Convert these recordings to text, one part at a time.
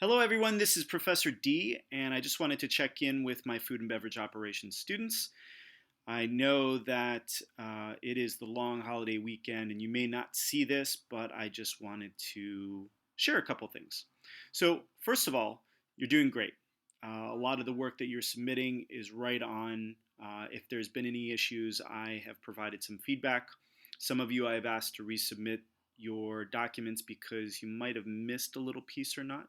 Hello everyone, this is Professor D, and I just wanted to check in with my food and beverage operations students. I know that it is the long holiday weekend and you may not see this, but I just wanted to share a couple things. So, first of all, you're doing great. A lot of the work that you're submitting is right on. If there's been any issues, I have provided some feedback. Some of you I have asked to resubmit your documents because you might have missed a little piece or not.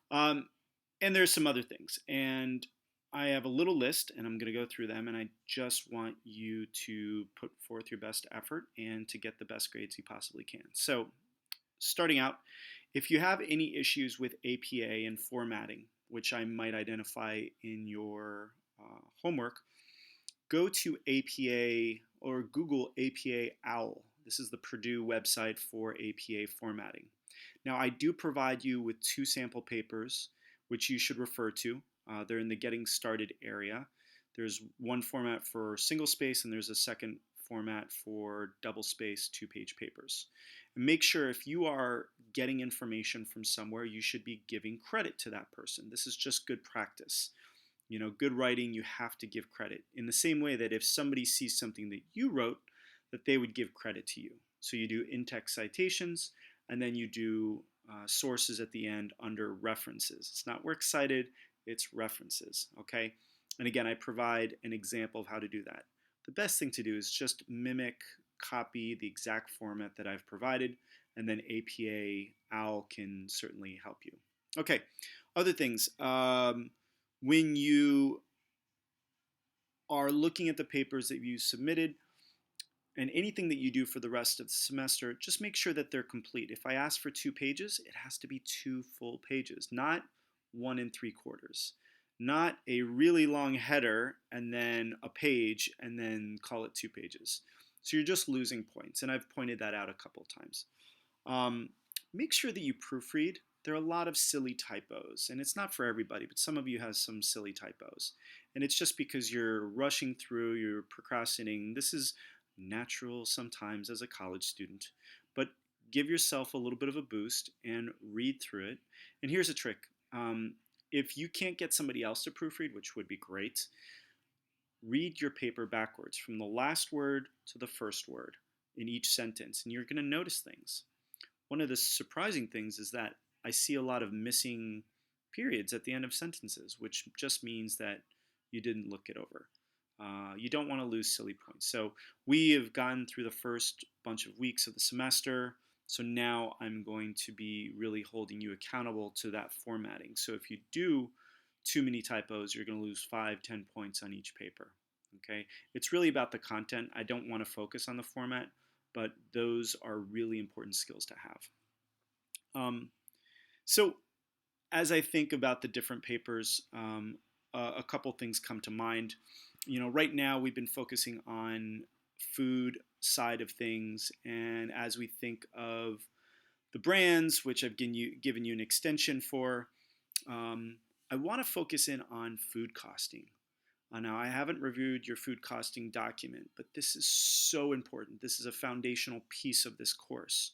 Um, and there's some other things. And I have a little list, and I'm going to go through them. And I just want you to put forth your best effort and to get the best grades you possibly can. So, starting out, if you have any issues with APA and formatting, which I might identify in your homework, go to APA or Google APA OWL. This is the Purdue website for APA formatting. Now, I do provide you with two sample papers, which you should refer to. They're in the Getting Started area. There's one format for single space, and there's a second format for double space two-page papers. And make sure if you are getting information from somewhere, you should be giving credit to that person. This is just good practice. You know, good writing, you have to give credit. In the same way that if somebody sees something that you wrote, that they would give credit to you. So you do in-text citations, and then you do sources at the end under references. It's not works cited, it's references, okay? And again, I provide an example of how to do that. The best thing to do is just mimic, copy the exact format that I've provided, and then APA OWL can certainly help you. Okay, other things. When you are looking at the papers that you submitted, and anything that you do for the rest of the semester, just make sure that they're complete. If I ask for 2 pages, it has to be 2 full pages, not 1 3/4. Not a really long header and then a page and then call it 2 pages. So you're just losing points, and I've pointed that out a couple of times. Make sure that you proofread. There are a lot of silly typos, and it's not for everybody, but some of you have some silly typos. And it's just because you're rushing through, you're procrastinating. This is natural sometimes as a college student, but give yourself a little bit of a boost and read through it. And here's a trick. If you can't get somebody else to proofread, which would be great, read your paper backwards from the last word to the first word in each sentence, and you're going to notice things. One of the surprising things is that I see a lot of missing periods at the end of sentences, which just means that you didn't look it over. You don't want to lose silly points. So we have gone through the first bunch of weeks of the semester. So now I'm going to be really holding you accountable to that formatting. So if you do too many typos, you're going to lose 5, 10 points on each paper. Okay? It's really about the content. I don't want to focus on the format, but those are really important skills to have. So as I think about the different papers, a couple things come to mind. You know, right now we've been focusing on food side of things, and as we think of the brands, which I've given you an extension for, I want to focus in on food costing. Now, I haven't reviewed your food costing document, but this is so important. This is a foundational piece of this course.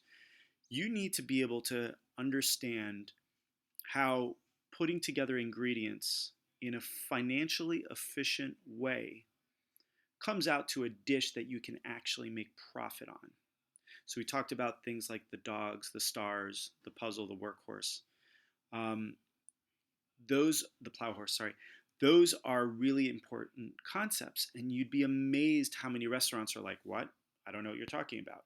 You need to be able to understand how putting together ingredients in a financially efficient way comes out to a dish that you can actually make profit on. So we talked about things like the dogs, the stars, the puzzle, the workhorse. The plow horse, sorry. Those are really important concepts, and you'd be amazed how many restaurants are like, what? I don't know what you're talking about.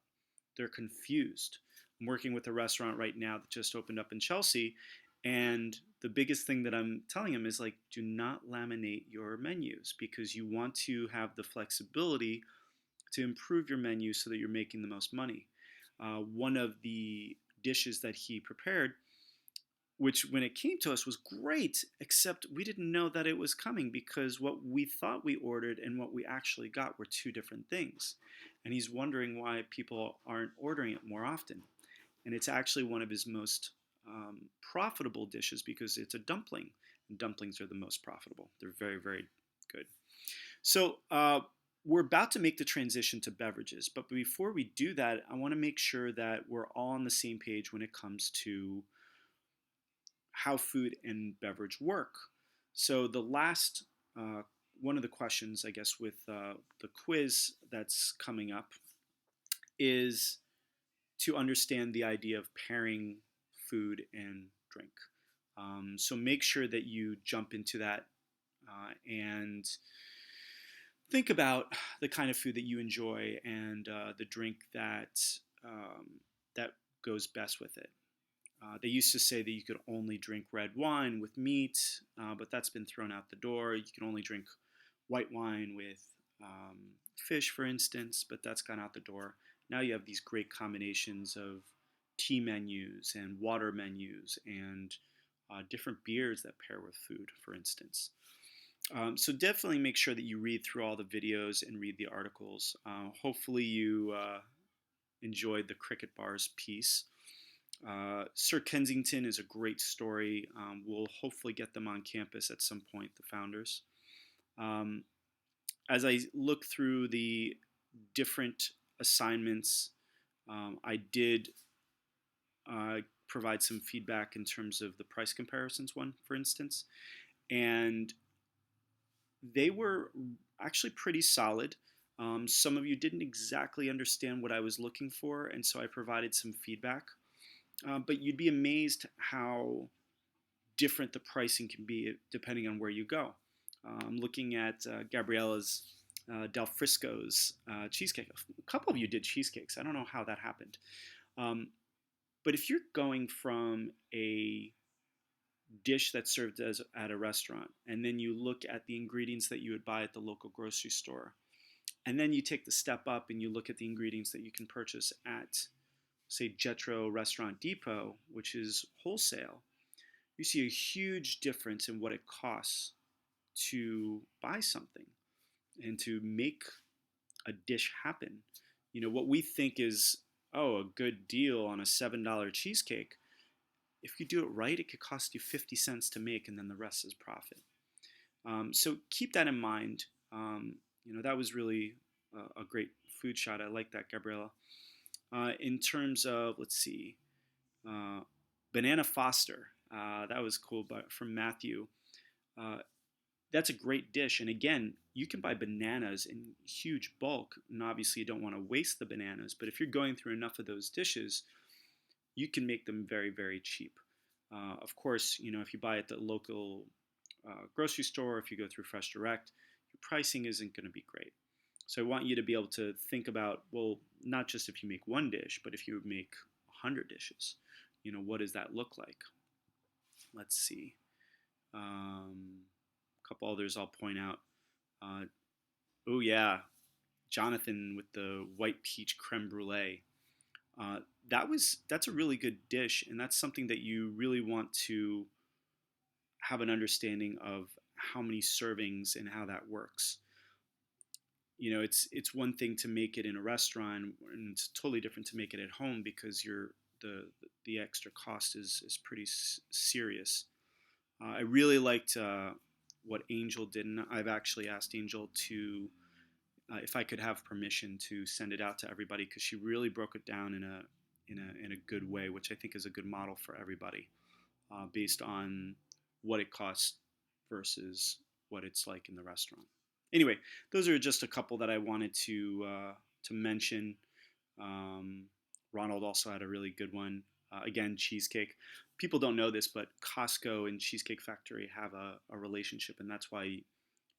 They're confused. I'm working with a restaurant right now that just opened up in Chelsea, and the biggest thing that I'm telling them is like, do not laminate your menus because you want to have the flexibility to improve your menu so that you're making the most money. One of the dishes that he prepared, which when it came to us was great, except we didn't know that it was coming because what we thought we ordered and what we actually got were two different things. And he's wondering why people aren't ordering it more often. And it's actually one of his most profitable dishes because it's a dumpling. And dumplings are the most profitable. They're very, very good. So we're about to make the transition to beverages. But before we do that, I want to make sure that we're all on the same page when it comes to how food and beverage work. So the last one of the questions, I guess, with the quiz that's coming up is to understand the idea of pairing food and drink. So make sure that you jump into that and think about the kind of food that you enjoy and the drink that goes best with it. They used to say that you could only drink red wine with meat, but that's been thrown out the door. You can only drink white wine with fish, for instance, but that's gone out the door. Now you have these great combinations of tea menus and water menus and different beers that pair with food, for instance. So definitely make sure that you read through all the videos and read the articles. Hopefully you enjoyed the Cricket Bars piece. Sir Kensington is a great story. We'll hopefully get them on campus at some point, the founders. Um, as I look through the different assignments, I did provide some feedback in terms of the price comparisons one, for instance. And they were actually pretty solid. Some of you didn't exactly understand what I was looking for, and so I provided some feedback. But you'd be amazed how different the pricing can be depending on where you go. I'm looking at Gabriella's Del Frisco's cheesecake. A couple of you did cheesecakes. I don't know how that happened. But if you're going from a dish that's served as at a restaurant, and then you look at the ingredients that you would buy at the local grocery store, and then you take the step up and you look at the ingredients that you can purchase at, say, Jetro Restaurant Depot, which is wholesale, you see a huge difference in what it costs to buy something and to make a dish happen. You know, what we think is, oh, a good deal on a $7 cheesecake, if you do it right, it could cost you 50 cents to make, and then the rest is profit. So keep that in mind. That was really a great food shot. I like that, Gabriella. In terms of, let's see, Banana Foster. That was cool, but from Matthew. That's a great dish. And again, you can buy bananas in huge bulk. And obviously, you don't want to waste the bananas. But if you're going through enough of those dishes, you can make them very, very cheap. Of course, if you buy at the local grocery store, if you go through Fresh Direct, your pricing isn't going to be great. So I want you to be able to think about, well, not just if you make one dish, but if you make 100 dishes, what does that look like? Let's see. A couple others I'll point out. Oh yeah, Jonathan with the white peach creme brulee. That's a really good dish, and that's something that you really want to have an understanding of how many servings and how that works. It's one thing to make it in a restaurant, and it's totally different to make it at home because the extra cost is pretty serious. I really liked what Angel did, and I've actually asked Angel to if I could have permission to send it out to everybody because she really broke it down in a good way, which I think is a good model for everybody, based on what it costs versus what it's like in the restaurant. Anyway, those are just a couple that I wanted to mention. Ronald also had a really good one. Again, cheesecake. People don't know this, but Costco and Cheesecake Factory have a relationship, and that's why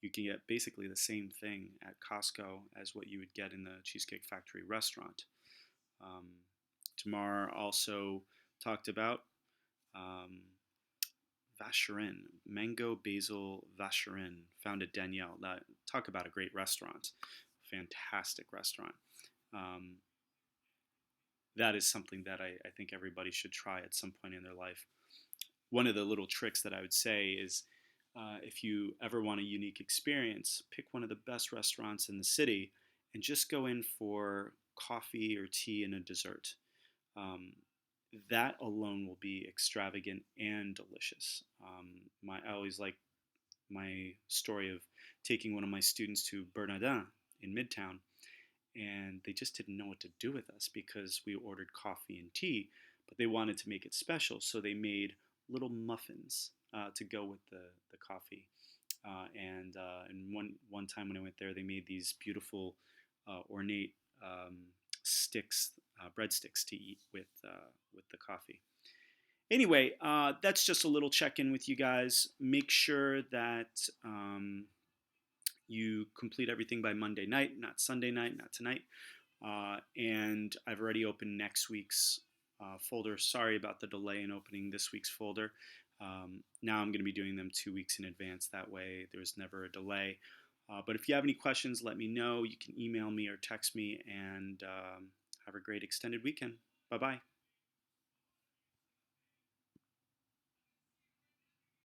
you can get basically the same thing at Costco as what you would get in the Cheesecake Factory restaurant. Tamar also talked about Vacherin, Mango Basil Vacherin, found at Danielle. Talk about a great restaurant. Fantastic restaurant. That is something that I think everybody should try at some point in their life. One of the little tricks that I would say is if you ever want a unique experience, pick one of the best restaurants in the city and just go in for coffee or tea and a dessert. That alone will be extravagant and delicious. I always like my story of taking one of my students to Bernardin in Midtown, and they just didn't know what to do with us because we ordered coffee and tea, but they wanted to make it special, so they made little muffins to go with the coffee. And one time when I went there, they made these beautiful ornate sticks, breadsticks to eat with the coffee. Anyway, that's just a little check-in with you guys. Make sure that you complete everything by Monday night, not Sunday night, not tonight. And I've already opened next week's folder. Sorry about the delay in opening this week's folder. Now I'm going to be doing them 2 weeks in advance. That way there's never a delay. But if you have any questions, let me know. You can email me or text me, and have a great extended weekend. Bye-bye.